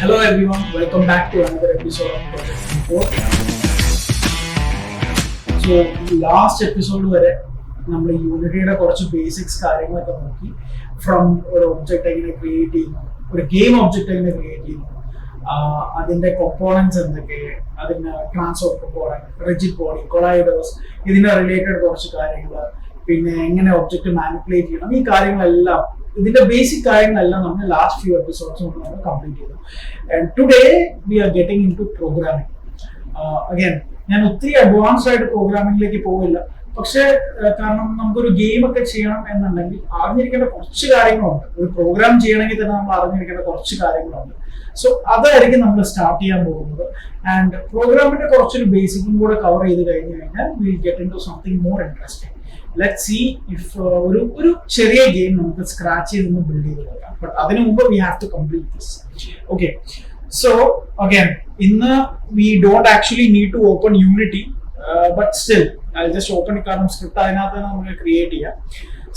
Hello everyone, welcome back to another episode of Project Info. So last episode വരെ നമ്മൾ യൂണിറ്റിയുടെ കുറച്ച് basics കാര്യങ്ങളൊക്കെ നോക്കി. ഫ്രം ഒരു ഒബ്ജക്റ്റ് എങ്ങനെ ക്രിയേറ്റ് ചെയ്യുന്നു, ഒരു ഗെയിം ഒബ്ജക്റ്റ് എങ്ങനെ ക്രിയേറ്റ് ചെയ്യുന്നു, അതിന്റെ കൊമ്പോണൻസ് എന്തൊക്കെ, അതിന് ട്രാൻസ്ഫർ കൊമ്പോണന്റ്, റിജിഡ് ബോഡി, കൊളൈഡേഴ്സ്, ഇതിന്റെ റിലേറ്റഡ് കുറച്ച് കാര്യങ്ങൾ, പിന്നെ എങ്ങനെ ഒബ്ജക്റ്റ് മാനിപ്പുലേറ്റ് ചെയ്യണം, ഈ കാര്യങ്ങളെല്ലാം ഇതിന്റെ ബേസിക് കാര്യങ്ങളെല്ലാം നമ്മൾ ലാസ്റ്റ് ഫ്യൂ എപ്പിസോഡ്സ് കൊണ്ട് നമ്മൾ കംപ്ലീറ്റ് ചെയ്തു. And today we are getting into programming. Again ഞാൻ ഒത്തിരി അഡ്വാൻസ്ഡ് ആയിട്ട് പ്രോഗ്രാമിംഗിലേക്ക് പോവില്ല, പക്ഷെ കാരണം നമുക്കൊരു ഗെയിം ഒക്കെ ചെയ്യണം എന്നുണ്ടെങ്കിൽ അറിഞ്ഞിരിക്കേണ്ട കുറച്ച് കാര്യങ്ങളുണ്ട്. ഒരു പ്രോഗ്രാം ചെയ്യണമെങ്കിൽ തന്നെ നമ്മൾ അറിഞ്ഞിരിക്കേണ്ട കുറച്ച് കാര്യങ്ങളുണ്ട്. സോ അതായിരിക്കും നമ്മൾ സ്റ്റാർട്ട് ചെയ്യാൻ പോകുന്നത്. ആൻഡ് പ്രോഗ്രാമിന്റെ കുറച്ചൊരു ബേസിക്കും കൂടെ കവർ ചെയ്ത് കഴിഞ്ഞു കഴിഞ്ഞാൽ will get into something more interesting. Let see if ഒരു ചെറിയ ഗെയിം നമുക്ക് സ്ക്രാച്ച് ചെയ്തൊന്ന് ബിൽഡ് ചെയ്ത് നോക്കാം. ബട്ട് അതിനു മുമ്പ് we have to complete this. Okay, so again ഇന്ന് we don't actually need to open Unity, but still I just open it. കാരണം സ്ക്രിപ്റ്റ് അതിനകത്ത് തന്നെ നമുക്ക് ക്രിയേറ്റ് ചെയ്യാം.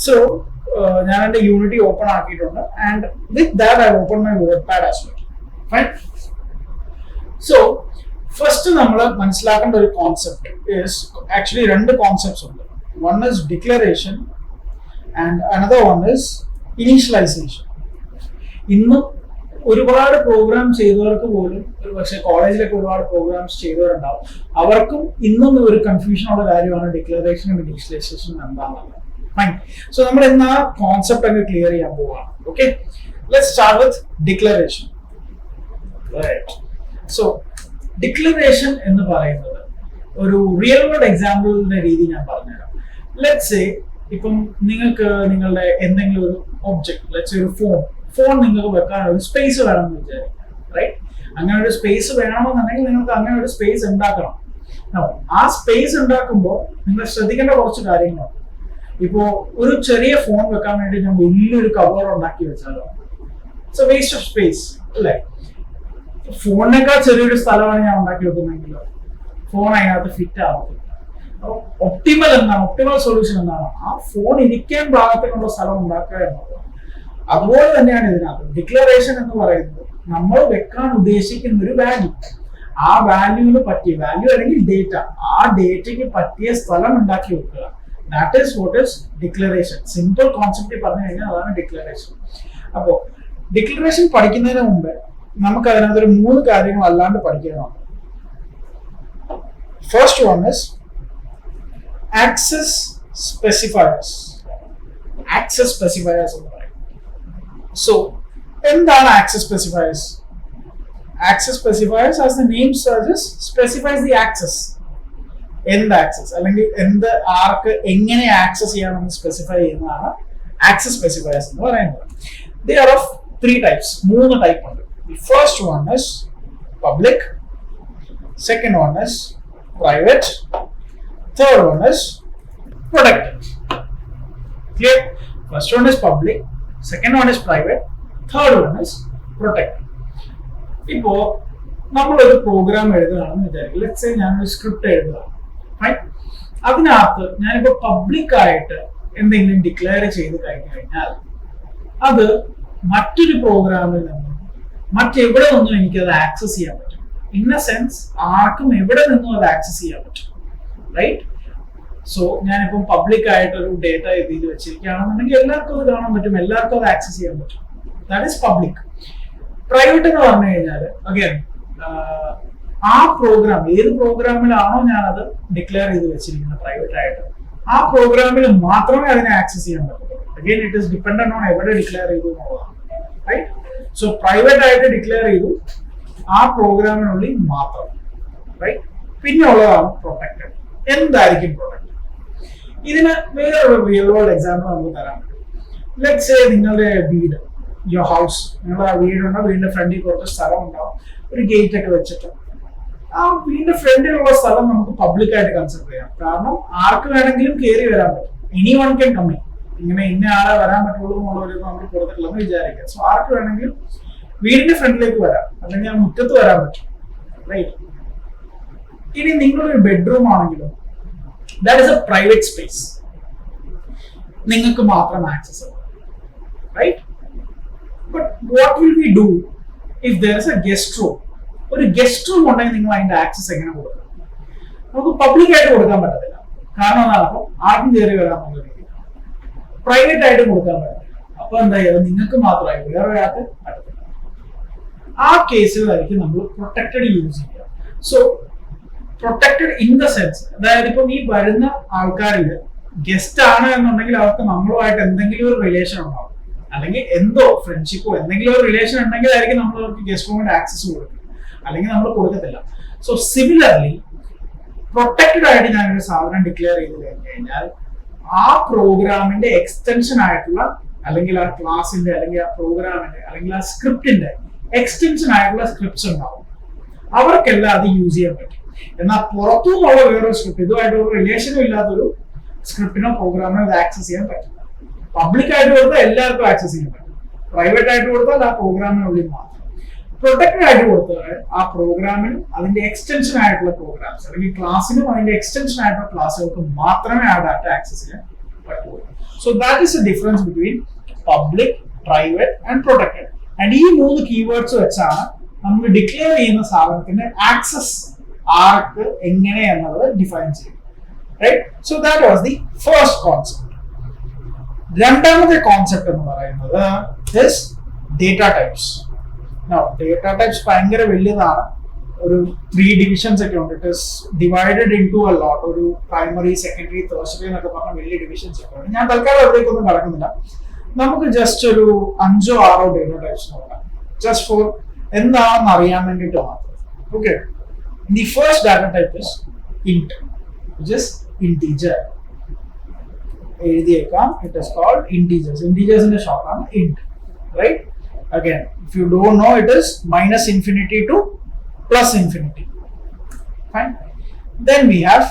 സോ ഞാൻ എൻ്റെ യൂണിറ്റി ഓപ്പൺ ആക്കിയിട്ടുണ്ട്. And with that I open my WordPad as well. Fine. So first നമ്മൾ മനസ്സിലാക്കേണ്ട ഒരു കോൺസെപ്റ്റ് ഈസ് ആക്ച്വലി രണ്ട് കോൺസെപ്റ്റ്സ് ഉണ്ട്. One is declaration and another one is initialization. ഇന്നും ഒരുപാട് പ്രോഗ്രാം ചെയ്തവർക്ക് പോലും, ഒരു പക്ഷേ കോളേജിലൊക്കെ ഒരുപാട് പ്രോഗ്രാംസ് ചെയ്തവരുണ്ടാവും, അവർക്കും ഇന്നും ഒരു കൺഫ്യൂഷൻ ഉള്ള കാര്യമാണ് ഡിക്ലറേഷനും ഇനീഷ്യലൈസേഷനും എന്താണെന്നുള്ളത്. ഫൈൻ. സോ നമ്മൾ ഇന്ന് ആ കോൺസെപ്റ്റ് അങ്ങ് ക്ലിയർ ചെയ്യാൻ പോവാണ്. Okay, let's start with declaration. So declaration എന്ന് പറയുന്നത് ഒരു റിയൽ വേൾഡ് എക്സാമ്പിളിന്റെ രീതി ഞാൻ പറഞ്ഞുതരാം. ലെറ്റ്സ് സേ ഇപ്പം നിങ്ങൾക്ക് നിങ്ങളുടെ എന്തെങ്കിലും ഒരു ഒബ്ജക്ട്, ലെറ്റ്സ് സേ ഒരു ഫോൺ നിങ്ങൾക്ക് വെക്കാൻ ഒരു സ്പേസ് വേണമെന്ന് വിചാരിക്കാം, റൈറ്റ്? അങ്ങനെ ഒരു സ്പേസ് വേണമെന്നുണ്ടെങ്കിൽ നിങ്ങൾക്ക് അങ്ങനെ ഒരു സ്പേസ് ഉണ്ടാക്കണം. ആ സ്പേസ് ഉണ്ടാക്കുമ്പോൾ നിങ്ങൾ ശ്രദ്ധിക്കേണ്ട കുറച്ച് കാര്യങ്ങളുണ്ട്. ഇപ്പോ ഒരു ചെറിയ ഫോൺ വെക്കാൻ വേണ്ടി ഞാൻ വലിയൊരു കവർ ഉണ്ടാക്കി വെച്ചാലോ, it's A waste of space അല്ലേ? ഫോണിനേക്കാൾ ചെറിയൊരു സ്ഥലമാണ് ഞാൻ ഉണ്ടാക്കി വെക്കുന്നതെങ്കിലോ ഫോൺ അതിനകത്ത് ഫിറ്റ് ആവത്തില്ല. ഒപ്റ്റിമൽ എന്താണ്, ഒപ്റ്റിമൽ സൊല്യൂഷൻ എന്താണ്? ആ ഫോൺ ഇരിക്കാൻ പാകത്തിനുള്ള സ്ഥലം ഉണ്ടാക്കുക എന്നുള്ളത്. അതുപോലെ തന്നെയാണ് ഇതിനകത്ത് ഡിക്ലറേഷൻ എന്ന് പറയുന്നത്. നമ്മൾ വെക്കാൻ ഉദ്ദേശിക്കുന്ന ഒരു വാല്യൂ, ആ വാല്യൂവിന് പറ്റിയ വാല്യൂ അല്ലെങ്കിൽ ഡേറ്റ, ആ ഡേറ്റയ്ക്ക് പറ്റിയ സ്ഥലം ഉണ്ടാക്കി വെക്കുക. That is what is declaration. Simple concept പറഞ്ഞു കഴിഞ്ഞാൽ അതാണ് ഡിക്ലറേഷൻ. അപ്പോൾ ഡിക്ലറേഷൻ പഠിക്കുന്നതിന് മുമ്പ് നമുക്ക് അതിനകത്തൊരു 3 കാര്യങ്ങൾ അല്ലാണ്ട് പഠിക്കുന്നതാണ്. First one is access specifiers. Access specifiers എന്ന് പറയും. So എന്താണ് access specifiers? Access specifiers, as the name suggests, specifies the access. എന്ത് ആക്സസ് അല്ലെങ്കിൽ എന്ത് ആർക്ക് എങ്ങനെ ആക്സസ് ചെയ്യാമെന്ന് സ്പെസിഫൈ ചെയ്യുന്നതാണ് access specifiers എന്ന് പറയുന്നത്. They are of 3 types. 3 type ഉണ്ട്. The first one is public, second one is private, third one is protected. Clear? First one is public, second one is private, third one is protected. ഇപ്പോ നമ്മളൊരു programme എഴുതുകയാണെന്ന് വിചാരിക്കും. Let's say ഞാനൊരു script എഴുതുകയാണ്. Fine. അതിനകത്ത് ഞാനിപ്പോ public ആയിട്ട് എന്തെങ്കിലും declare ചെയ്ത് കഴിഞ്ഞാൽ അത് മറ്റൊരു പ്രോഗ്രാമിൽ നിന്നും മറ്റെവിടെ നിന്നും എനിക്കത് ആക്സസ് ചെയ്യാൻ പറ്റും. ഇൻ എ സെൻസ് ആർക്കും എവിടെ നിന്നും അത് ആക്സസ് ചെയ്യാൻ പറ്റും, റൈറ്റ്? സോ ഞാനിപ്പം പബ്ലിക് ആയിട്ടൊരു ഡേറ്റ എഴുതി വെച്ചിരിക്കുകയാണെന്നുണ്ടെങ്കിൽ എല്ലാവർക്കും അത് കാണാൻ പറ്റും, എല്ലാവർക്കും അത് ആക്സസ് ചെയ്യാൻ പറ്റും. That is public. പ്രൈവറ്റ് എന്ന് പറഞ്ഞു കഴിഞ്ഞാൽ അഗൈൻ ആ പ്രോഗ്രാം, ഏത് പ്രോഗ്രാമിലാണോ ഞാനത് ഡിക്ലെയർ ചെയ്ത് വെച്ചിരിക്കുന്നത് പ്രൈവറ്റ് ആയിട്ട്, ആ പ്രോഗ്രാമിൽ മാത്രമേ അതിനെ ആക്സസ് ചെയ്യാൻ പറ്റുള്ളൂ. Again it is dependent on എവിടെ ഡിക്ലെയർ ചെയ്തു എന്നുള്ളതാണ്, റൈറ്റ്? സോ പ്രൈവറ്റ് ആയിട്ട് ഡിക്ലെയർ ചെയ്തു ആ പ്രോഗ്രാമിനുള്ളിൽ മാത്രം, റൈറ്റ്? പിന്നെ ഉള്ളതാണ് പ്രൊട്ടക്റ്റഡ്. എന്തായിരിക്കും പ്രൊട്ടക്റ്റഡ്? ഇതിന് വേറൊരു റിയൽ വേൾഡ് എക്സാമ്പിൾ നമുക്ക് തരാൻ പറ്റും. ലെറ്റ്സ് സേ നിങ്ങളുടെ വീട്, യുവർ ഹൗസ്, നിങ്ങളുടെ ആ വീടുണ്ടോ, വീടിന്റെ ഫ്രണ്ടിൽ കുറച്ച് സ്ഥലം ഉണ്ടാവും, ഒരു ഗേറ്റ് ഒക്കെ വെച്ചിട്ട് ആ വീടിന്റെ ഫ്രണ്ടിലുള്ള സ്ഥലം നമുക്ക് പബ്ലിക് ആയിട്ട് കൺസിഡർ ചെയ്യാം. കാരണം ആർക്ക് വേണമെങ്കിലും കയറി വരാൻ പറ്റും. Anyone can come in. ഇങ്ങനെ ഇന്ന ആളെ വരാൻ പറ്റുള്ളൂ എന്നുള്ളൊരു നമ്മൾ കൊടുത്തിട്ടില്ലെന്ന് വിചാരിക്കുക. സോ ആർക്ക് വേണമെങ്കിലും വീടിന്റെ ഫ്രണ്ടിലേക്ക് വരാം, അല്ലെങ്കിൽ ആ മുറ്റത്ത് വരാൻ പറ്റും, റൈറ്റ്? ഇനി നിങ്ങളൊരു ബെഡ്റൂം ആണെങ്കിലും that is A private space, നിങ്ങൾക്ക് മാത്രം ആക്സസ് ആണ്, right? But what will we do if there is a guest room. ഒരു ഗസ്റ്റ് റൂം ഉണ്ടെങ്കിൽ നിങ്ങൾ അതിന്റെ ആക്സസ് എങ്ങനെ കൊടുക്കും? നമുക്ക് പബ്ലിക് ആയിട്ട് കൊടുക്കാൻ പറ്റത്തില്ല. കാരണം എന്താണ്? അപ്പോൾ ആർക്കും കയറി വരാമെന്നുള്ള രീതി. പ്രൈവറ്റ് ആയിട്ട് കൊടുക്കാൻ പറ്റില്ല. അപ്പൊ എന്താ ചെയ്യുക? നിങ്ങൾക്ക് മാത്രമായി, വേറെ ഒരാൾക്ക് പറ്റത്തില്ല. ആ കേസിലായിരിക്കും നമ്മൾ പ്രൊട്ടക്റ്റഡ് യൂസ് ചെയ്യുക. So protected in the sense, അതായത് ഇപ്പം ഈ വരുന്ന ആൾക്കാരിൽ ഗസ്റ്റ് ആണ് എന്നുണ്ടെങ്കിൽ അവർക്ക് നമ്മളുമായിട്ട് എന്തെങ്കിലും ഒരു റിലേഷൻ ഉണ്ടാവും, അല്ലെങ്കിൽ എന്തോ ഫ്രണ്ട്ഷിപ്പോ എന്തെങ്കിലും ഒരു റിലേഷൻ ഉണ്ടെങ്കിലായിരിക്കും നമ്മൾ അവർക്ക് ഗസ്റ്റ് റൂമിന്റെ ആക്സസ് കൊടുക്കുക, അല്ലെങ്കിൽ നമ്മൾ കൊടുക്കത്തില്ല. സോ സിമിലർലി പ്രൊട്ടക്റ്റഡ് ആയിട്ട് ഞാനൊരു സാധനം ഡിക്ലെയർ ചെയ്ത് കഴിഞ്ഞു കഴിഞ്ഞാൽ ആ പ്രോഗ്രാമിന്റെ എക്സ്റ്റൻഷൻ ആയിട്ടുള്ള, അല്ലെങ്കിൽ ആ ക്ലാസിന്റെ, അല്ലെങ്കിൽ ആ പ്രോഗ്രാമിന്റെ, അല്ലെങ്കിൽ ആ സ്ക്രിപ്റ്റിന്റെ എക്സ്റ്റൻഷൻ ആയിട്ടുള്ള സ്ക്രിപ്റ്റ്സ് ഉണ്ടാവും. അവർക്കെല്ലാം അത് യൂസ് ചെയ്യാൻ പറ്റും. എന്നാൽ പുറത്തുനിന്നുള്ള വേറൊരു സ്ക്രിപ്റ്റ്, ഇതുമായിട്ട് ഒരു റിലേഷനും ഇല്ലാത്തൊരു സ്ക്രിപ്റ്റിനോ പ്രോഗ്രാമിനോ ഇത് ആക്സസ് ചെയ്യാൻ പറ്റില്ല. പബ്ലിക് ആയിട്ട് കൊടുത്താൽ എല്ലാവർക്കും ആക്സസ് ചെയ്യാൻ പറ്റും. പ്രൈവറ്റ് ആയിട്ട് കൊടുത്താൽ ആ പ്രോഗ്രാമിനുള്ളിൽ മാത്രം. പ്രൊട്ടക്റ്റഡ് ആയിട്ട് കൊടുത്താൽ ആ പ്രോഗ്രാമിനും അതിന്റെ എക്സ്റ്റൻഷൻ ആയിട്ടുള്ള പ്രോഗ്രാംസ്, അല്ലെങ്കിൽ ക്ലാസ്സിനും അതിന്റെ എക്സ്റ്റൻഷൻ ആയിട്ടുള്ള ക്ലാസ്സുകൾക്ക് മാത്രമേ ആ ഡാറ്റ ആക്സസ് ചെയ്യാൻ പറ്റുള്ളൂ. So that is A difference between public, private and protected. And ഈ 3 കീവേഡ്സ് വെച്ചാണ് നമ്മൾ ഡിക്ലെയർ ചെയ്യുന്ന സാധനത്തിന്റെ ആക്സസ് ആർക്ക് എങ്ങനെ എന്നുള്ളത് ഡിഫൈൻ ചെയ്യും. Right? So that was the first concept. രണ്ടാമത്തെ കോൺസെപ്റ്റ് എന്ന് പറയുന്നത് is data types. Now data types ഭയങ്കര വലിയതാണ്. ഒരു 3 ഡിവിഷൻസ് ഒക്കെ ഉണ്ട്. It is divided into a lot. ഒരു പ്രൈമറി, സെക്കൻഡറി, ടേഴ്സറി എന്നൊക്കെ പറഞ്ഞ വലിയ ഡിവിഷൻസ് ഒക്കെ ഉണ്ട്. ഞാൻ തൽക്കാലം എവിടേക്കൊന്നും കടക്കുന്നില്ല. നമുക്ക് ജസ്റ്റ് ഒരു 5 or 6 ഡേറ്റ ടൈപ്സ് നോക്കാം, ജസ്റ്റ് ഫോർ എന്താണെന്ന് അറിയാൻ വേണ്ടിയിട്ട് മാത്രം. Okay, the first data type is int, which is integer. എഴുതിയേക്കാം, ഇറ്റ് ഇസ് കോൾഡ് ഇന്റീജേഴ്സ്. ഇന്റീജേഴ്സിന്റെ ഷോർട്ട് ആണ് int, right? Again, if you don't know, it is -infinity to +infinity. Fine. Then we have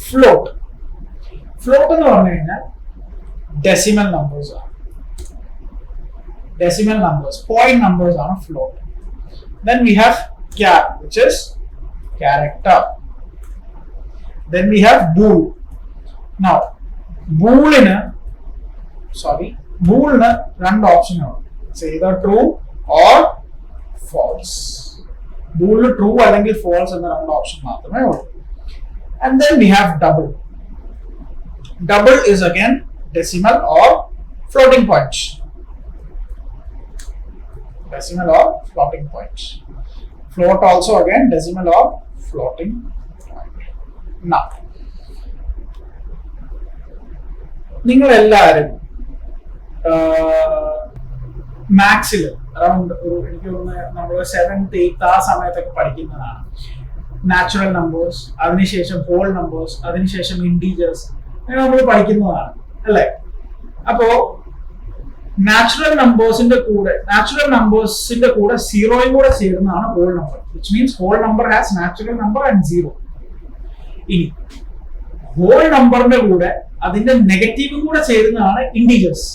float. Float എന്ന് പറഞ്ഞു കഴിഞ്ഞാൽ decimal numbers ആണ്. Decimal numbers, point numbers are float. Then we have char, which is character. Then we have bool. Now, bool in രണ്ട് option ആണ്. It's either true or false. Bool true അല്ലെങ്കിൽ false എന്ന രണ്ട് option മാത്രമേ ഉള്ളൂ. And then we have double. Double is again decimal or floating point. Decimal or floating point. Float also again decimal or floating point. Now, നിങ്ങൾ എല്ലാവരും മാത്സിൽ around എനിക്ക് തോന്നുന്നു നമ്മൾ 7th 8th ആ സമയത്തൊക്കെ പഠിക്കുന്നതാണ്. നാച്ചുറൽ നമ്പേഴ്സ്, അതിനുശേഷം ഹോൾ നമ്പേഴ്സ്, അതിനുശേഷം ഇൻറ്റീജേഴ്സ്, അങ്ങനെ നമ്മൾ പഠിക്കുന്നതാണ് അല്ലേ? അപ്പോ നാച്ചുറൽ നമ്പേഴ്സിന്റെ കൂടെ സീറോയും കൂടെ ചേരുന്നതാണ് whole number, which means whole number has natural number and zero. ഇനി ഹോൾ നമ്പറിന്റെ കൂടെ അതിന്റെ നെഗറ്റീവും കൂടെ ചേരുന്നതാണ് integers.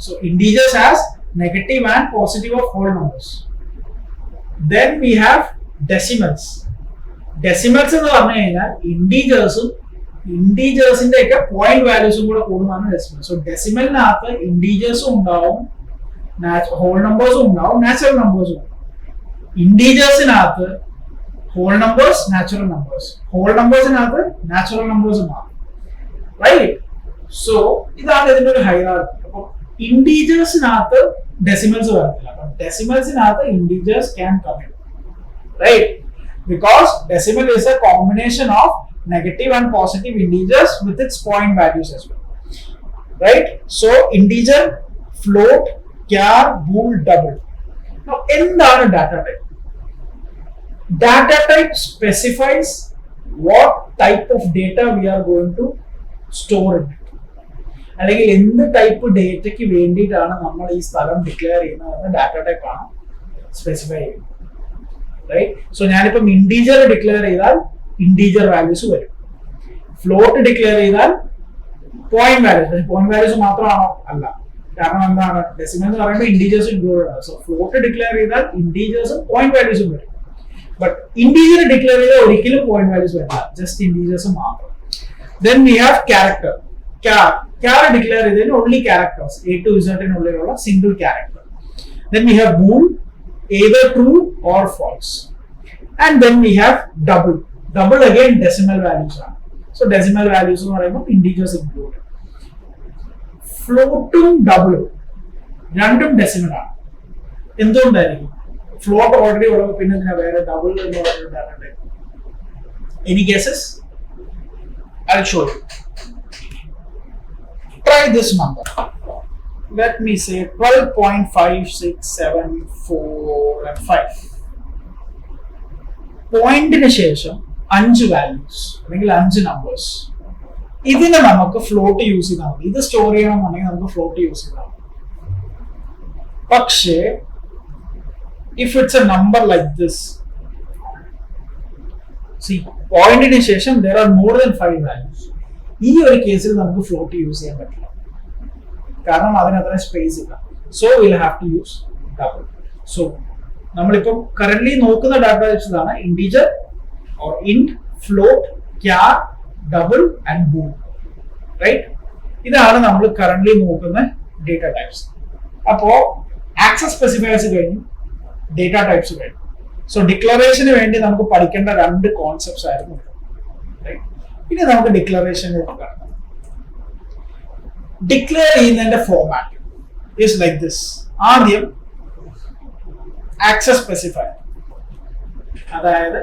So integers has negative and positive of whole numbers. Then we have decimals. Decimals എന്ന് പറഞ്ഞു കഴിഞ്ഞാൽ ഇന്റീജേഴ്സിന്റെ ഒക്കെ പോയിന്റ് വാല്യൂസും കൂടെ കൂടുന്നതാണ് ഡെസിമൽ. സോ ഡെസിമലിനകത്ത് ഇന്റീജേഴ്സും ഉണ്ടാവും, ഹോൾ നമ്പേഴ്സും ഉണ്ടാവും, നാച്ചുറൽ നമ്പേഴ്സും ഉണ്ടാവും. ഇന്റീജേഴ്സിനകത്ത് whole numbers, natural numbers, whole നമ്പേഴ്സിനകത്ത് നാച്ചുറൽ നമ്പേഴ്സും മാറും. റൈറ്റ്? സോ ഇതാണ് ഇതിന്റെ ഒരു ഹൈറാർക്കി. അപ്പൊ ഇന്റീജേഴ്സിനകത്ത് ഡെസിമൽസ് വരത്തില്ല, അപ്പൊ ഡെസിമൽസിനകത്ത് integers can come in. Right? Because decimal is a combination of negative and positive integers with its point values as well. Right? So integer, float, char, bool, double. Now, എന്താണ് data type? Data type specifies what type of data we are going to store in it. അല്ലെങ്കിൽ എന്ത് type ഡേറ്റയ്ക്ക് വേണ്ടിയിട്ടാണ് നമ്മൾ ഈ സ്ഥലം declare ചെയ്യുന്നതെന്ന് data type ആണ് specify ചെയ്യുന്നത്. Right? So ഞാനിപ്പം ഇന്റീജർ ഡിക്ലെയർ ചെയ്താൽ ഇന്റീജർ വാല്യൂസ് വരും. ഫ്ലോട്ട് ഡിക്ലെയർ ചെയ്താൽ പോയിന്റ് വാല്യൂസ്. പോയിന്റ് വാല്യൂസ് മാത്രമാണോ? അല്ല. കാരണം എന്താണ്? ഡെസിമൽ എന്ന് പറയുമ്പോൾ ഇന്റീജേഴ്സ് ഇൻക്ലൂഡഡ് ആണ്. സോ ഫ്ലോട്ട് ഡിക്ലെയർ ചെയ്താൽ ഇന്റീജേഴ്സും പോയിന്റ് വാല്യൂസും വരും. ബട്ട് ഇന്റീജർ ഡിക്ലെയർ ചെയ്താൽ ഒരിക്കലും പോയിന്റ് വാല്യൂസ് വരില്ല, ജസ്റ്റ് ഇന്റീജേഴ്സ് മാത്രം. Then we have character. Char declare ചെയ്തതിന് only characters, A to Z നുള്ളിലുള്ള single character. Then we have bool. either true or false. And then we have double. Double again decimal values are. So decimal values എന്ന് പറയുമ്പോൾ integers include. ഫ്ലോട്ടും ഡബിളും രണ്ടും decimal ആണ്. എന്തുകൊണ്ടായിരിക്കും? Float already ഉള്ളപ്പോൾ പിന്നെ ഇതിനെ വേറെ ഡബിൾ എന്ന് പറഞ്ഞിട്ടുണ്ട്. Any guesses? I'll show you. Try this number. Let me say 12.5674 and 5. പോയിന്റിന് ശേഷം 5 വാല്യൂസ് അല്ലെങ്കിൽ 5 നമ്പേഴ്സ്. ഇതിനെ നമുക്ക് ഫ്ലോട്ട് യൂസ് ചെയ്താൽ മതി. ഇത് സ്റ്റോർ ചെയ്യണമെന്നുണ്ടെങ്കിൽ നമുക്ക് ഫ്ലോട്ട് യൂസ് ചെയ്താൽ മതി. പക്ഷേ if it's A number like this, C പോയിന്റിന് ശേഷം there are more than 5 values. ഈ ഒരു കേസിൽ നമുക്ക് ഫ്ലോട്ട് യൂസ് ചെയ്യാൻ പറ്റില്ല, കാരണം അതിനത്ര സ്പേസ് ഇല്ല. So will have to use double. So നമ്മളിപ്പം കറന്റ് നോക്കുന്ന ഡാറ്റ ടൈപ്സ് ഇതാണ്: integer or int, float, char, double and bool. Right? ഇതാണ് നമ്മൾ കറന്റ് നോക്കുന്ന ഡേറ്റ ടൈപ്സ്. അപ്പോ ആക്സസ് സ്പെസിഫയേഴ്സ് കഴിഞ്ഞു, ഡേറ്റ ടൈപ്സ് കഴിഞ്ഞു. സോ ഡിക്ലറേഷന് വേണ്ടി നമുക്ക് പഠിക്കേണ്ട 2 കോൺസെപ്റ്റ്സ് ആയിരുന്നു. ഇനി നമുക്ക് ഡിക്ലറേഷനിലേക്ക് കടക്കാം. ഡിക്ലെയർ ചെയ്യുന്നതിന്റെ ഫോർമാറ്റ് ഈസ് ലൈക്ക് ദിസ്. ആദ്യം ആക്സസ് സ്പെസിഫയർ, അതായത്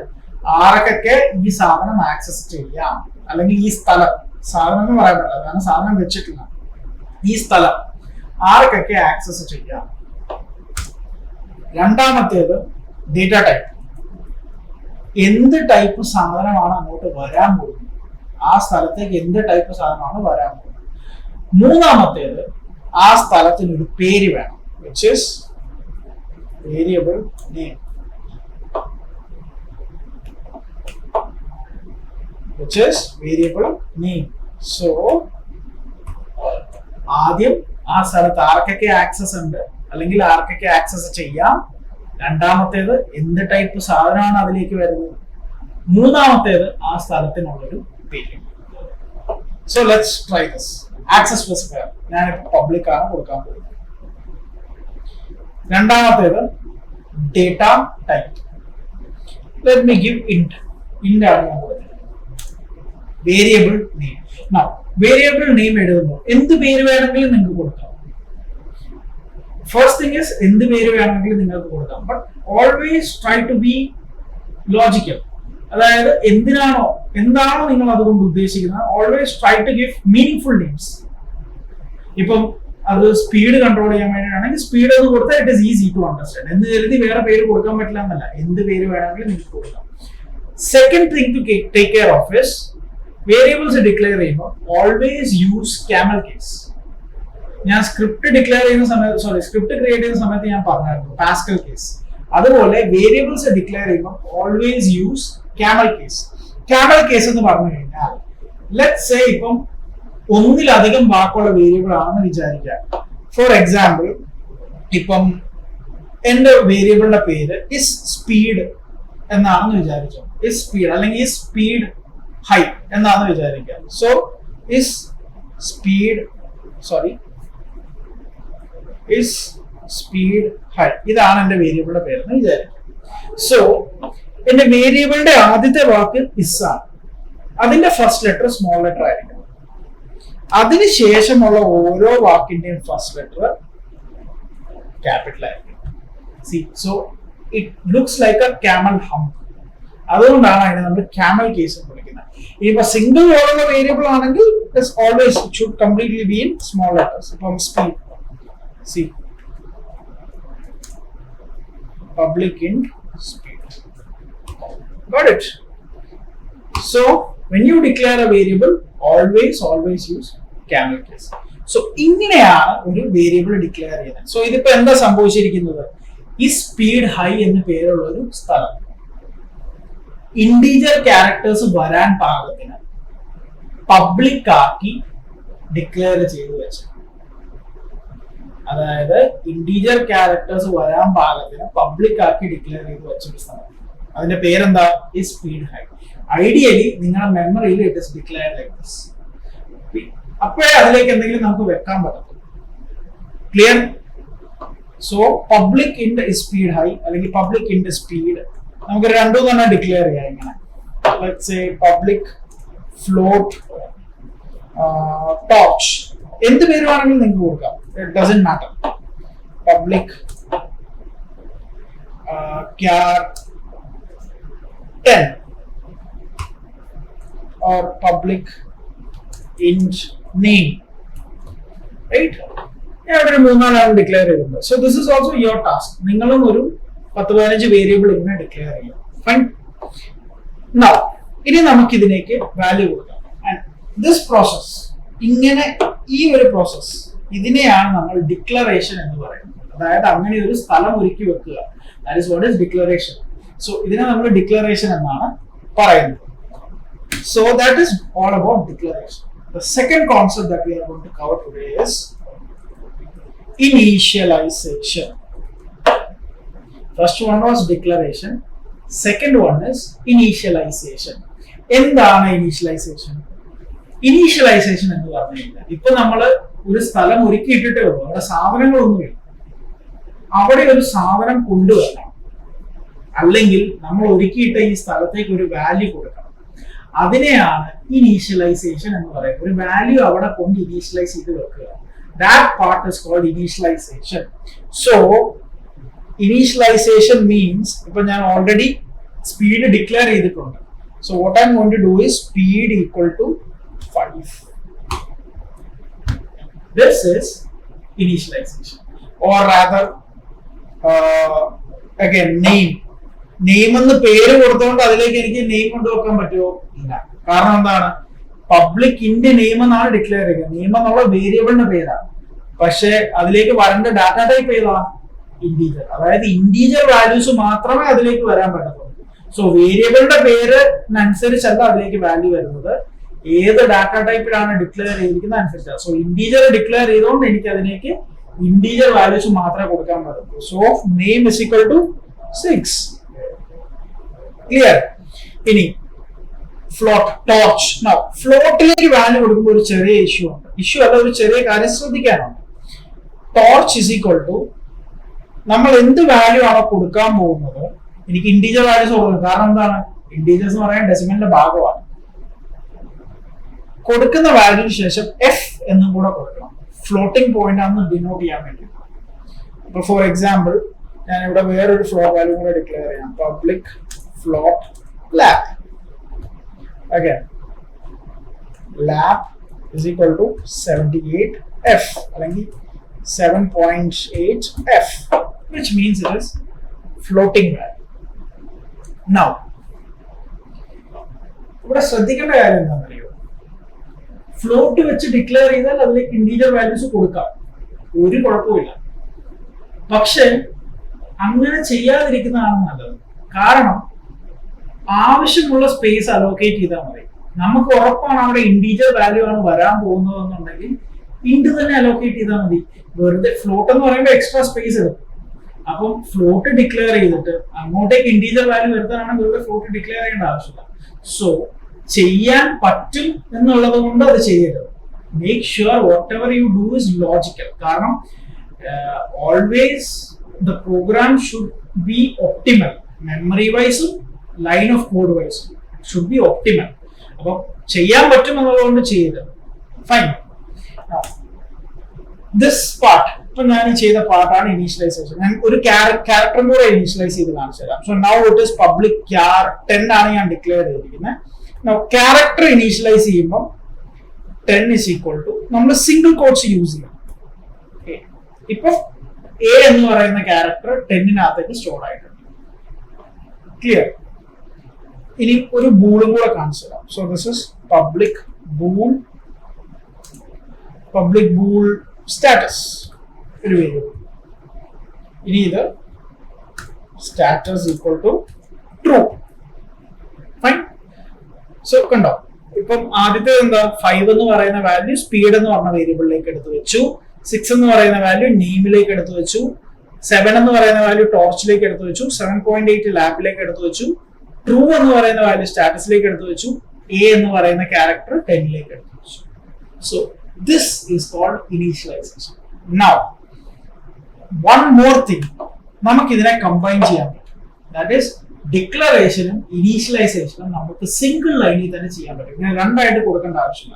ആർക്കൊക്കെ ഈ സാധനം ആക്സസ് ചെയ്യാം, അല്ലെങ്കിൽ ഈ സ്ഥലം, സാധനം എന്ന് പറയാൻ പറ്റില്ല കാരണം സാധനം വെച്ചിട്ടില്ല, ഈ സ്ഥലം ആർക്കൊക്കെ ആക്സസ് ചെയ്യാം. രണ്ടാമത്തേത് ഡേറ്റ ടൈപ്പ്, എന്ത് ടൈപ്പ് സാധനമാണ് അങ്ങോട്ട് വരാൻ പോകുന്നത്, ആ സ്ഥലത്തേക്ക് എന്ത് ടൈപ്പ് സാധനമാണ് വരാൻ പോകുന്നത്. മൂന്നാമത്തേത് ആ സ്ഥലത്തിന് ഒരു പേര് വേണം, which is variable name, which is variable name. So ആദ്യം ആ സ്ഥലത്ത് ആർക്കൊക്കെ ആക്സസ് ഉണ്ട് അല്ലെങ്കിൽ ആർക്കൊക്കെ ആക്സസ് ചെയ്യാം. രണ്ടാമത്തേത് എന്ത് ടൈപ്പ് സാധനമാണ് അതിലേക്ക് വരുന്നത്. മൂന്നാമത്തേത് ആ സ്ഥലത്തിനുള്ളൊരു പേര്. So let's try this. Access specifier ഞാനിപ്പോൾ പബ്ലിക് ആണ് കൊടുക്കാൻ പോകുന്നത്. രണ്ടാമത്തേത് data type. Let me give int. Int ആണ് ഞാൻ കൊടുക്കുന്നത്. Variable name. വേരിയബിൾ നെയിം എഴുതുമ്പോൾ എന്ത് പേര് വേണമെങ്കിലും നിങ്ങൾക്ക് കൊടുക്കാം. ഫസ്റ്റ് തിങ് ഇസ് എന്ത് പേര് വേണമെങ്കിലും നിങ്ങൾക്ക് കൊടുക്കാം, but always try to be logical. അതായത് എന്താണോ നിങ്ങൾ അതുകൊണ്ട് ഉദ്ദേശിക്കുന്നത്, always try to give meaningful names. ഇപ്പം അത് സ്പീഡ് കൺട്രോൾ ചെയ്യാൻ വേണ്ടിയിട്ടാണെങ്കിൽ സ്പീഡ് എന്ന് കൊടുത്താൽ it is easy to understand. എന്ന് കരുതി വേറെ പേര് കൊടുക്കാൻ പറ്റില്ല എന്നല്ല, എന്ത് പേര് വേണമെങ്കിലും നിങ്ങൾക്ക് കൊടുക്കാം. Second thing to take care of is variables declare ചെയ്യുമ്പോൾ ഓൾവേസ് യൂസ് ക്യാമൽ കേസ്. ഞാൻ സ്ക്രിപ്റ്റ് ഡിക്ലെയർ ചെയ്യുന്ന സമയത്ത് സ്ക്രിപ്റ്റ് ക്രിയേറ്റ് ചെയ്യുന്ന സമയത്ത് ഞാൻ പറഞ്ഞായിരുന്നു പാസ്കൽ കേസ്. അതുപോലെ വേരിയബിൾസ് ഡിക്ലെയർ ചെയ്യുമ്പോൾ always use camel case. Camel case എന്ന് പറഞ്ഞു കഴിഞ്ഞാൽ ലെറ്റ്സ് സേ ഇപ്പം ഒന്നിലധികം വാക്കുള്ള വേരിയബിൾ ആണെന്ന് വിചാരിക്കാം. ഫോർ എക്സാമ്പിൾ ഇപ്പം എന്റെ വേരിയബിളിന്റെ പേര് ഇസ് സ്പീഡ് എന്നാണെന്ന് വിചാരിച്ചോ. ഇസ് സ്പീഡ് അല്ലെങ്കിൽ ഇസ് സ്പീഡ് ഹൈ എന്നാണെന്ന് വിചാരിക്കാം. സോ ഇസ് സ്പീഡ് ഹൈ ഇതാണ് എന്റെ വേരിയബിളിന്റെ പേരെന്ന് വിചാരിക്കാം. സോ എന്റെ വേരിയബിളിന്റെ ആദ്യത്തെ വാക്ക് ഇസ് ആണ്. അതിന്റെ ഫസ്റ്റ് ലെറ്റർ സ്മോൾ ലെറ്റർ ആയിരിക്കും. അതിനുശേഷമുള്ള ഓരോ വാക്കിന്റെയും ഫസ്റ്റ് ലെറ്റർ ക്യാപിറ്റൽ ആയിരിക്കും. See so it looks like a camel hump. അതുകൊണ്ടാണ് അതിനെ നമ്മൾ ക്യാമൽ കേസ് എന്ന് വിളിക്കുന്നത്. ഇപ്പൊ സിംഗിൾ വേർഡുള്ള വേരിയബിൾ ആണെങ്കിൽ always it should completely be in small letters. ഇപ്പം speed, see public int speed. Got it? So when you declare a variable, always use camel case. So ഇങ്ങനെയാണ് ഒരു വേരിയബിൾ ഡിക്ലെയർ ചെയ്യുന്നത്. So ഇതിപ്പോ എന്താ സംഭവിച്ചിരിക്കുന്നത്? ഈ സ്പീഡ് ഹൈ എന്ന് പേരുള്ള ഒരു സ്ഥലം ഇന്റീജർ ക്യാരക്ടേഴ്സ് വരാൻ പാകത്തിന് പബ്ലിക് ആക്കി ഡിക്ലെയർ ചെയ്തു വെച്ചു. അതായത് ഇന്റീജർ ക്യാരക്ടേഴ്സ് വരാൻ പാകത്തിന് പബ്ലിക് ആക്കി ഡിക്ലെയർ ചെയ്ത് വെച്ചൊരു സ്ഥലം. അതിന്റെ പേരെന്താ? ഈ സ്പീഡ് ഹൈ. ഐഡിയലി നിങ്ങളുടെ മെമ്മറിയിൽ it is declared like this. അപ്പോഴേ അതിലേക്ക് എന്തെങ്കിലും നമുക്ക് വെക്കാൻ പറ്റത്തുള്ളൂ. Clear? So public int speed high അല്ലെങ്കിൽ പബ്ലിക് ഇൻഡ് സ്പീഡ് നമുക്ക് രണ്ടും തന്നെ ഡിക്ലെയർ ചെയ്യാം ഇങ്ങനെ. Let's say public float torch, എന്ത് പേര് വേണമെങ്കിലും നിങ്ങൾക്ക് കൊടുക്കാം, it doesn't matter. Public char 10 or public int name, right? ഇവിടെ മൂന്നാലാണ് ഡിക്ലെയർ ചെയ്യുന്നത്. So this is also your task. നിങ്ങളും ഒരു 10-15 വേരിയബിൾ ഇങ്ങനെ ഡിക്ലെയർ ചെയ്യാം. ഫൈൻ. നൗ ഇനി നമുക്ക് ഇതിലേക്ക് വാല്യൂ കൊടുക്കാം. ആൻഡ് ദിസ് പ്രോസസ്, ഇങ്ങനെ ഈ ഒരു പ്രോസസ്, ഇതിനെയാണ് നമ്മൾ ഡിക്ലറേഷൻ എന്ന് പറയുന്നത്. അതായത് അങ്ങനെ ഒരു സ്ഥലം ഒരുക്കി വെക്കുക. That is what is declaration. So ഇതിനെ നമ്മൾ ഡിക്ലറേഷൻ എന്നാണ് പറയുന്നത്. So that is all about declaration. The second concept that we are going to cover today is initialization. First one was declaration. Second one is initialization. എന്താണ് initialization? Initialization എന്ന് പറഞ്ഞാൽ ഇപ്പൊ നമ്മൾ ഒരു സ്ഥലം ഒരുക്കിയിട്ടേ ഉള്ളൂ, അവിടെ സാധനങ്ങളൊന്നുമില്ല. അവിടെ ഒരു സാധനം കൊണ്ടുവരണം, അല്ലെങ്കിൽ നമ്മൾ ഒരുക്കിയിട്ട ഈ സ്ഥലത്തേക്ക് ഒരു വാല്യൂ കൊടുക്കണം. അതിനെയാണ് ഇനീഷ്യലൈസേഷൻ എന്ന് പറയുന്നത്. ഒരു വാല്യൂ അവിടെ കൊണ്ട് ഇനീഷ്യലൈസ് ചെയ്ത് വെക്കുക. That part is called initialization. So initialization means, ഇപ്പൊ ഞാൻ ഓൾറെഡി സ്പീഡ് ഡിക്ലെയർ ചെയ്തിട്ടുണ്ട്. So what I'm going to do is speed equal to 5. This is initialization. Or rather, again, name എന്ന് പേര് കൊടുത്തോണ്ട് അതിലേക്ക് എനിക്ക് നെയിം കൊണ്ടുവെക്കാൻ പറ്റുമോ? ഇല്ല. കാരണം എന്താണ്? പബ്ലിക് ഇന്റെ നെയിം എന്നാണ് ഡിക്ലെയർ ചെയ്യുന്നത്. നെയിം എന്നുള്ള വേരിയബിളിന്റെ പേരാണ്. പക്ഷെ അതിലേക്ക് വരേണ്ട ഡാറ്റ ടൈപ്പ് ഏതാണ്? ഇന്റീജർ. അതായത് ഇന്റീജർ വാല്യൂസ് മാത്രമേ അതിലേക്ക് വരാൻ പറ്റത്തുള്ളൂ. സോ വേരിയബിളിന്റെ പേരിനനുസരിച്ചല്ല അതിലേക്ക് വാല്യൂ വരുന്നത്, ഏത് ഡാറ്റ ടൈപ്പിലാണ് ഡിക്ലെയർ ചെയ്തിരിക്കുന്നത് അനുസരിച്ചാണ്. സോ ഇന്റീജർ ഡിക്ലെയർ ചെയ്തുകൊണ്ട് എനിക്ക് അതിലേക്ക് ഇന്റീജർ വാല്യൂസ് മാത്രമേ കൊടുക്കാൻ പറ്റൂ. So name is equal to 6. Clear? ഇനി ഫ്ലോട്ട് ടോർച്ച്. നൗ ഫ്ലോട്ടിലേക്ക് വാല്യൂ കൊടുക്കുമ്പോൾ ഒരു ചെറിയ ഇഷ്യൂ ഉണ്ട്. ഇഷ്യൂ അല്ല, ഒരു ചെറിയ കാര്യം ശ്രദ്ധിക്കാനുണ്ട്. ടോർച്ച് ഇസ് ഈക്വൽ ടു, നമ്മൾ എന്ത് വാല്യൂ ആണോ കൊടുക്കാൻ പോകുന്നത്, എനിക്ക് ഇന്റീജർ വാല്യൂസ് കൊടുക്കണം. കാരണം എന്താണ്? ഇന്റീജേഴ്സ് എന്ന് പറയാൻ ഡെസിമലിന്റെ ഭാഗമാണ്. കൊടുക്കുന്ന വാല്യൂന് ശേഷം എഫ് എന്നും കൂടെ കൊടുക്കണം. ഫ്ലോട്ടിംഗ് പോയിന്റ് ആണെന്ന് ഡിനോട്ട് ചെയ്യാൻ വേണ്ടി. അപ്പൊ ഫോർ എക്സാമ്പിൾ ഞാൻ ഇവിടെ വേറൊരു ഫ്ലോട്ട് വാല്യൂ കൂടെ ഡിക്ലെയർ ചെയ്യാം. Public float lab. Again lab is equal to 78f അല്ലെങ്കിൽ 7.8f, which means it is floating value. Now ഇവിടെ ശ്രദ്ധിക്കേണ്ട കാര്യം എന്താണെന്നറിയോ? ഫ്ലോട്ട് വെച്ച് ഡിക്ലെയർ ചെയ്താൽ അതിലേക്ക് ഇന്റീജർ വാല്യൂസ് കൊടുക്കാം, ഒരു കുഴപ്പമില്ല. പക്ഷെ അങ്ങനെ ചെയ്യാതിരിക്കുന്നതാണ് നല്ലത്. കാരണം ആവശ്യമുള്ള സ്പേസ് അലോക്കേറ്റ് ചെയ്താൽ മതി. നമുക്ക് ഉറപ്പാണ് അവിടെ ഇന്റീജർ വാല്യൂ ആണ് വരാൻ പോകുന്നത് എന്നുണ്ടെങ്കിൽ ഇൻഡ് തന്നെ അലോക്കേറ്റ് ചെയ്താൽ മതി. വെറുതെ ഫ്ലോട്ട് എന്ന് പറയുമ്പോൾ എക്സ്ട്രാ സ്പേസ് എടുക്കും. അപ്പം ഫ്ലോട്ട് ഡിക്ലെയർ ചെയ്തിട്ട് അങ്ങോട്ടേക്ക് ഇന്റീജർ വാല്യൂ വരുത്താനാണ് വെറുതെ ഫ്ലോട്ട് ഡിക്ലെയർ ചെയ്യേണ്ട ആവശ്യമില്ല. സോ ചെയ്യാൻ പറ്റും എന്നുള്ളത് കൊണ്ട് അത് ചെയ്യരുത്. Make sure whatever you do is logical. കാരണം always the program should be optimal. Memory വൈസും ലൈൻ ഓഫ് കോഡ് വൈസും ഷുഡ് ബി ഒപ്റ്റിമൽ. അപ്പൊ ചെയ്യാൻ പറ്റും എന്നുള്ളതുകൊണ്ട് ചെയ്യരുത്. ഫൈൻ. ദിസ് പാർട്ട്, ഇപ്പൊ ഞാൻ ചെയ്ത പാർട്ടാണ് ഇനീഷ്യലൈസേഷൻ. ഞാൻ ഒരു ക്യാരക്ടറും കൂടെ ഇനീഷ്യലൈസ് ചെയ്ത് കാണിച്ചു തരാം. So now it is public char 10 ആണ് ഞാൻ ഡിക്ലെയർ ചെയ്തിരിക്കുന്നത്. ക്യാരക്ടർ ഇനീഷ്യലൈസ് ചെയ്യുമ്പോൾ 10 is equal to നമ്മൾ സിംഗിൾ കോട്ട്സ് യൂസ് ചെയ്യണം. ഇപ്പൊ എ എന്ന് പറയുന്ന ക്യാരക്ടർ 10-നകത്തേക്ക് സ്റ്റോർ ആയിട്ടുണ്ട്. ക്ലിയർ? ഇനി ഒരു ബൂളും കൂടെ കാണിച്ചു തരാം. So this is public bool status, ഒരു വേരിയബിൾ. ഇനി ഇത് status equal to true. Fine. So കണ്ടോ, ഇപ്പം ആദ്യത്തെ എന്താ, 5 എന്ന് പറയുന്ന വാല്യൂ സ്പീഡ് എന്ന് പറഞ്ഞ വേരിയബിളിലേക്ക് എടുത്തു വെച്ചു. 6 എന്ന് പറയുന്ന വാല്യൂ നെയിമിലേക്ക് എടുത്തു വെച്ചു. 7 എന്ന് പറയുന്ന വാല്യൂ ടോർച്ചിലേക്ക് എടുത്തു വെച്ചു. 7.8 ലാബിലേക്ക് എടുത്തു വെച്ചു. ട്രൂ എന്ന് പറയുന്ന വാല്യൂ സ്റ്റാറ്റസിലേക്ക് എടുത്തു വെച്ചു. എ എന്ന് പറയുന്ന ക്യാരക്ടർ 10-ലേക്ക് എടുത്തു വെച്ചു. So this is called initialization. Now one more thing നമുക്ക് ഇതിനെ കമ്പൈൻ ചെയ്യാൻ പറ്റും. ദാറ്റ് ഈസ് ഡിക്ലറേഷനും ഇനീഷ്യലൈസേഷനും നമുക്ക് സിംഗിൾ ലൈനിൽ തന്നെ ചെയ്യാൻ പറ്റും. ഇങ്ങനെ രണ്ടായിട്ട് കൊടുക്കേണ്ട ആവശ്യമില്ല.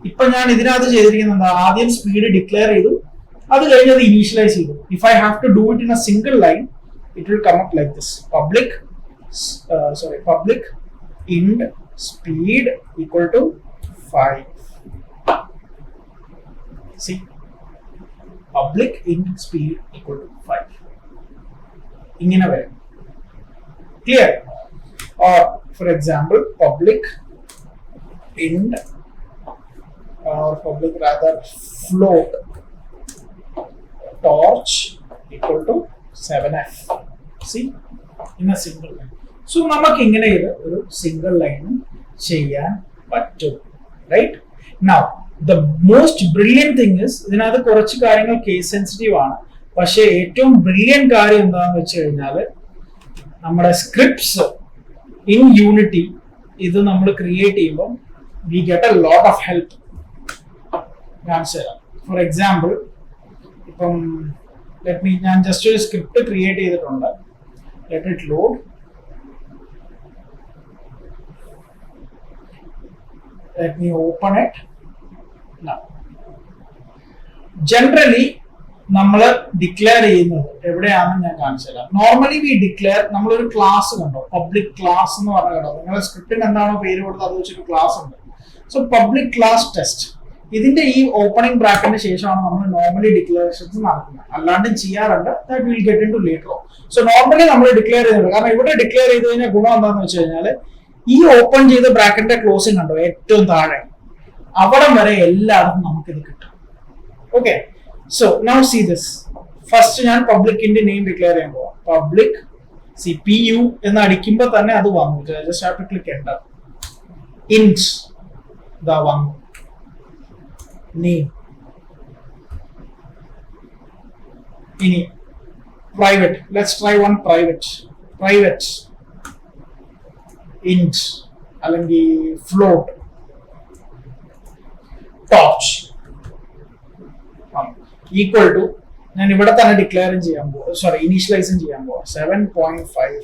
ഇപ്പൊ ഞാൻ ഇതിനകത്ത് ചെയ്തിരിക്കുന്നത് എന്താ, ആദ്യം സ്പീഡ് ഡിക്ലെയർ ചെയ്തു, അത് കഴിഞ്ഞ് അത് ഇനീഷ്യലൈസ് ചെയ്തു. If I have to do it in a single line, it will come up like this. Public int speed equal to 5. See, public int speed equal to 5. ഇങ്ങനെ വരും. Clear? Or for example, public int or public rather float torch equal to 7f. See, in a single line. So നമുക്ക് ഇങ്ങനെ ഒരു single ലൈനും ചെയ്യാൻ പറ്റും. Right? Now the most brilliant thing is, ഇതിനകത്ത് കുറച്ച് കാര്യങ്ങൾ കേസ് സെൻസിറ്റീവ് ആണ്. പക്ഷേ ഏറ്റവും ബ്രില്യന്റ് കാര്യം എന്താണെന്ന് വെച്ച് കഴിഞ്ഞാൽ, നമ്മുടെ സ്ക്രിപ്റ്റ്സ് ഇൻ യൂണിറ്റി ഇത് നമ്മൾ ക്രിയേറ്റ് ചെയ്യുമ്പോൾ we get a lot of help. കാണിച്ചു തരാം. ഫോർ എക്സാമ്പിൾ, ഇപ്പം ഞാൻ ജസ്റ്റ് ഒരു സ്ക്രിപ്റ്റ് ക്രിയേറ്റ് ചെയ്തിട്ടുണ്ട്. Let it load. Let me open it. Now, generally നമ്മൾ ഡിക്ലെയർ ചെയ്യുന്നത് എവിടെയാണെന്ന് ഞാൻ കാണിച്ചു തരാം. നോർമലി വി ഡിക്ലെയർ, നമ്മളൊരു ക്ലാസ് കണ്ടോ, പബ്ലിക് ക്ലാസ് എന്ന് പറഞ്ഞ കേട്ടോ, നിങ്ങളുടെ സ്ക്രിപ്റ്റിന് എന്താണോ പേര് കൊടുത്തത് അത് വെച്ചൊരു ക്ലാസ് ഉണ്ട്. സോ പബ്ലിക് ക്ലാസ് ടെസ്റ്റ്, ഇതിന്റെ ഈ ഓപ്പണിംഗ് ബ്രാക്കറ്റിന് ശേഷമാണ് നമ്മൾ നോർമലി ഡിക്ലറേഷൻസ് നടക്കുന്നത്. അല്ലാണ്ടും ചെയ്യാറുണ്ട്. That will get into later on. So normally നമ്മൾ ഡിക്ലെയർ ചെയ്യുന്നത്, കാരണം ഇവിടെ ഡിക്ലെയർ ചെയ്ത് കഴിഞ്ഞാൽ ഗുണം എന്താണെന്ന് വെച്ച് കഴിഞ്ഞാൽ, ഈ ഓപ്പൺ ചെയ്ത ബ്രാക്കറ്റിന്റെ ക്ലോസിംഗ് കണ്ടോ ഏറ്റവും താഴെ, അവിടം വരെ എല്ലായിടത്തും നമുക്കിത് കിട്ടും. Okay, so now see this. First ഞാൻ പബ്ലിക്കിന്റെ നെയിം ഡിക്ലെയർ ചെയ്യാൻ പോവാം. പബ്ലിക് CPU എന്ന് അടിക്കുമ്പോൾ തന്നെ അത് വന്നു. Just have to click enter. Int ദാ വന്നു. നെയിം. ഇനി private, let's try one private int അല്ലെങ്കിൽ ഫ്ലോട്ട് ടോർച്ച് ഈക്വൽ ടു, ഞാൻ ഇവിടെ തന്നെ ഡിക്ലെയറും ചെയ്യാൻ പോവാം, സോറി ഇനീഷ്യലൈസും ചെയ്യാൻ പോവാം. 7.5.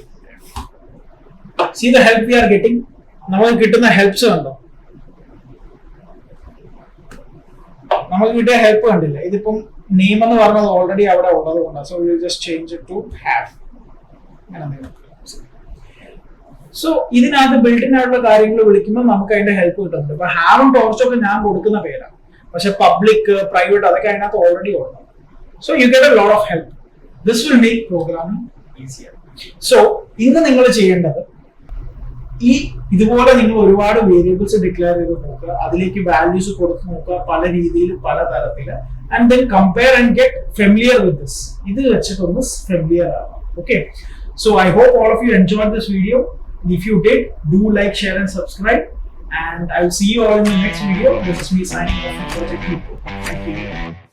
See the help we are getting. നമുക്ക് കിട്ടുന്ന ഹെൽപ്സ് കണ്ടോ, നമുക്ക് കിട്ടിയ ഹെൽപ്പ് കണ്ടില്ല. ഇതിപ്പം നെയിം എന്ന് പറഞ്ഞത് ഓൾറെഡി അവിടെ ഉള്ളത് കൊണ്ടാണ്. So will just change it to have. So ഇതിനകത്ത് ബിൽഡിൻ ആയിട്ടുള്ള കാര്യങ്ങൾ വിളിക്കുമ്പോൾ നമുക്ക് അതിന്റെ ഹെൽപ്പ് കിട്ടുന്നുണ്ട്. ഇപ്പൊ ഹാവും ടോർച്ചൊക്കെ ഞാൻ കൊടുക്കുന്ന പേരാണ്, പക്ഷെ പബ്ലിക് പ്രൈവറ്റ് അതൊക്കെ അതിനകത്ത് ഓൾറെഡി ഉണ്ട്. So you get a lot of help. This will make programming easier. So ഇന്ന് നിങ്ങൾ ചെയ്യേണ്ടത്, ഇതുപോലെ നിങ്ങൾ ഒരുപാട് വേരിയബിൾസ് ഡിക്ലെയർ ചെയ്ത് നോക്കുക, അതിലേക്ക് വാല്യൂസ് കൊടുത്ത് നോക്കുക, പല രീതിയിൽ പല തരത്തിൽ, and then compare and get familiar with this. ഇത് വെച്ചിട്ടൊന്ന് ഫെമിലിയർ ആവാം. Okay, so I hope all of you enjoy this video. If you did, do like, share and subscribe, and I will see you all in the next video. This is me signing off from Project People. Thank you.